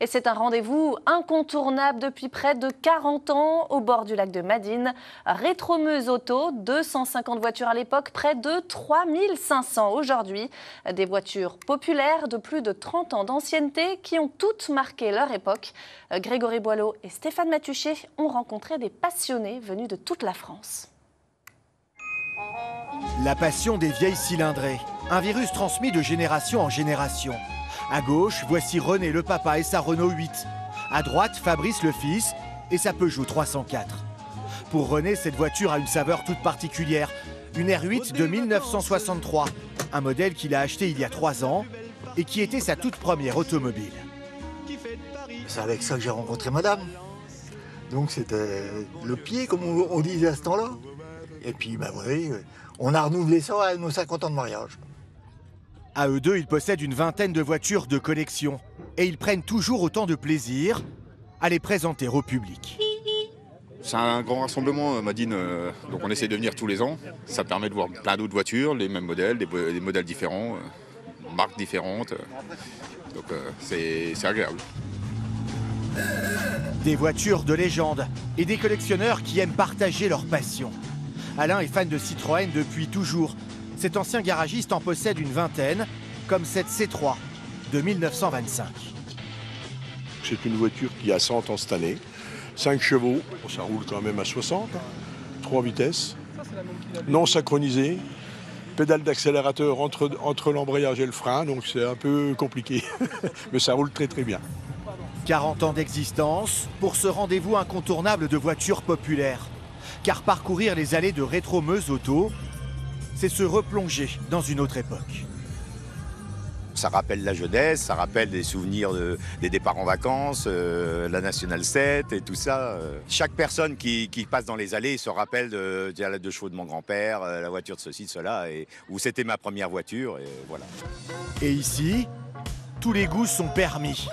Et c'est un rendez-vous incontournable depuis près de 40 ans au bord du lac de Madine. Rétromeuse Auto, 250 voitures à l'époque, près de 3500 aujourd'hui. Des voitures populaires de plus de 30 ans d'ancienneté qui ont toutes marqué leur époque. Grégory Boileau et Stéphane Matuchet ont rencontré des passionnés venus de toute la France. La passion des vieilles cylindrées, un virus transmis de génération en génération. À gauche, voici René le papa et sa Renault 8. À droite, Fabrice le fils et sa Peugeot 304. Pour René, cette voiture a une saveur toute particulière. Une R8 de 1963, un modèle qu'il a acheté il y a 3 ans et qui était sa toute première automobile. C'est avec ça que j'ai rencontré madame. Donc c'était le pied, comme on disait à ce temps-là. Et puis, ben oui, on a renouvelé ça à nos 50 ans de mariage. À eux deux, ils possèdent une vingtaine de voitures de collection. Et ils prennent toujours autant de plaisir à les présenter au public. C'est un grand rassemblement, Madine, donc on essaie de venir tous les ans. Ça permet de voir plein d'autres voitures, les mêmes modèles, des modèles différents, marques différentes. Donc c'est agréable. Des voitures de légende et des collectionneurs qui aiment partager leur passion. Alain est fan de Citroën depuis toujours. Cet ancien garagiste en possède une vingtaine, comme cette C3 de 1925. C'est une voiture qui a 100 ans cette année. 5 chevaux, ça roule quand même à 60, 3 vitesses, non synchronisé, pédale d'accélérateur entre l'embrayage et le frein, donc c'est un peu compliqué, mais ça roule très très bien. 40 ans d'existence pour ce rendez-vous incontournable de voitures populaires. Car parcourir les allées de Rétromeuse Auto, c'est se replonger dans une autre époque. Ça rappelle la jeunesse, ça rappelle des souvenirs des départs en vacances, la Nationale 7 et tout ça. Chaque personne qui passe dans les allées se rappelle de la deux chevaux de mon grand-père, la voiture de ceci, de cela, où c'était ma première voiture, et voilà. Et ici, tous les goûts sont permis.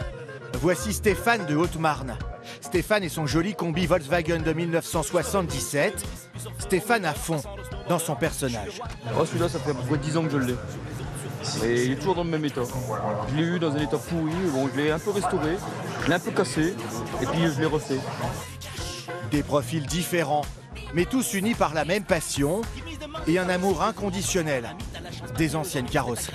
Voici Stéphane de Haute-Marne. Stéphane et son joli combi Volkswagen de 1977. Stéphane à fond dans son personnage. Oh, celui-là, ça fait à peu près 10 ans que je l'ai. Et il est toujours dans le même état. Je l'ai eu dans un état pourri, bon, je l'ai un peu restauré, je l'ai un peu cassé, et puis je l'ai refait. Des profils différents, mais tous unis par la même passion et un amour inconditionnel des anciennes carrosseries.